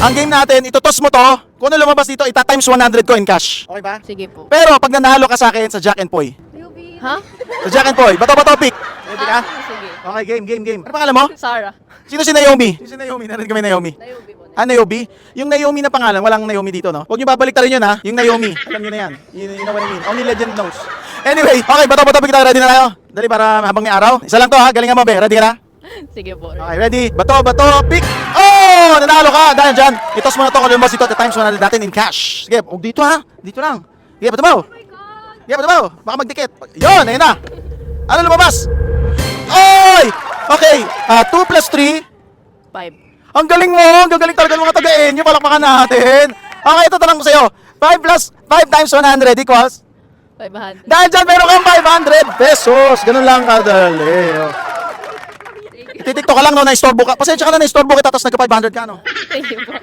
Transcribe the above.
Ang game natin, itutos mo to. Kung ano lumabas dito, ita-times 100 ko in cash. Okay ba? Sige po. Pero pag nanalo ka sa akin sa Jack and Poy. Ha? Sa Jack and Poy, bato-bato pick. Ready ka? Sige. Okay, game. Ano pangalan mo? Sarah. Sino si Naomi? Sino si Naomi? Narinig kami Naomi. Nayobi po. Naomi? Yung Naomi na pangalan, walang Naomi dito, no? Huwag niyo babaliktarin yun, ha? Yung Naomi. Alam niyo na yan. You know what I mean. Only legend knows. Anyway, okay, bato-bato pick tayo. Ready na tayo? Dali para habang may araw. Isa lang to, ha? Galingan mo, be. Ready ka na? Sige po. Okay, ready? Bato, pick! Oh! Nanalo ka! Dahil dyan, itos mo na to kung lumabas dito at the times 100 natin in cash. Sige, dito ha? Dito lang. Sige, bato. Sige, bato. Baka magdikit. Yun, ayun na. Ano lumabas? Oy! Okay, 2 plus 3. 5. Ang galing mo! Ang gagaling talaga ng mga taga-enyo. Palakpakan natin. Okay, ito tanong ko sa'yo. 5 plus 5 times 100 equals? 500. Dahil dyan, meron kang 500 pesos. Ganun lang kadali. Ititikto ka lang no, na-istorbo ka. Pasensya ka na, na-istorbo kita, tapos nagka 500 ka, no? Thank you po.